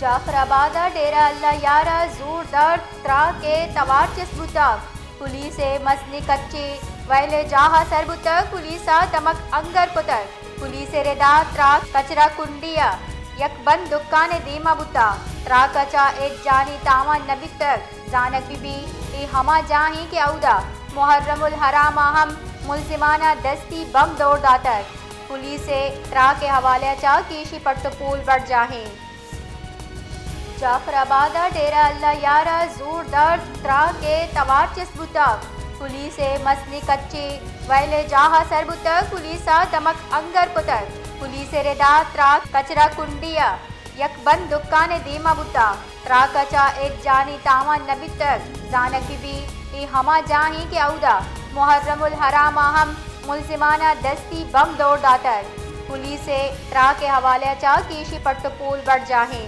जाफराबाद डेरा अल्लाह यारा जूर दर त्रा के तवार चिस्बुतक पुलिस मसनी कच्ची वैले जाहा सरबुतक पुलिस दमक अंगर पुतक पुलिस रेदा त्रा कचरा कुंडिया यक बंद दुकान दीमा बुता त्रा कचा एक जानी तावा नबी तक जानक बीबी ए हमा जाही के औदा मुहर्रमुल हराम अहम मुलजिमाना दस्ती बम दौड़ दातक पुलिस त्रा के हवाले चा कीशी पट्टपूल बढ़ जाहे जाफराबाद डेरा अल्लाह यारा जूर दर त्रा के तवार चिस्बुतक पुलिस मसनी कच्ची वैले जाहा सरबुतक पुलिस दमक अंगर पुतक पुलिस रेदा त्रा कचरा कुंडिया यक बंद दुकान दीमा बुता त्रा कचा एक जानी तावा नबी तक जानक बीबी ए हमा जाही के औदा मुहर्रमुल हराम अहम मुलजिमाना दस्ती बम दौड़ दातक पुलिस त्रा के हवाले चा कीशी पट्टपूल बढ़ जाहे।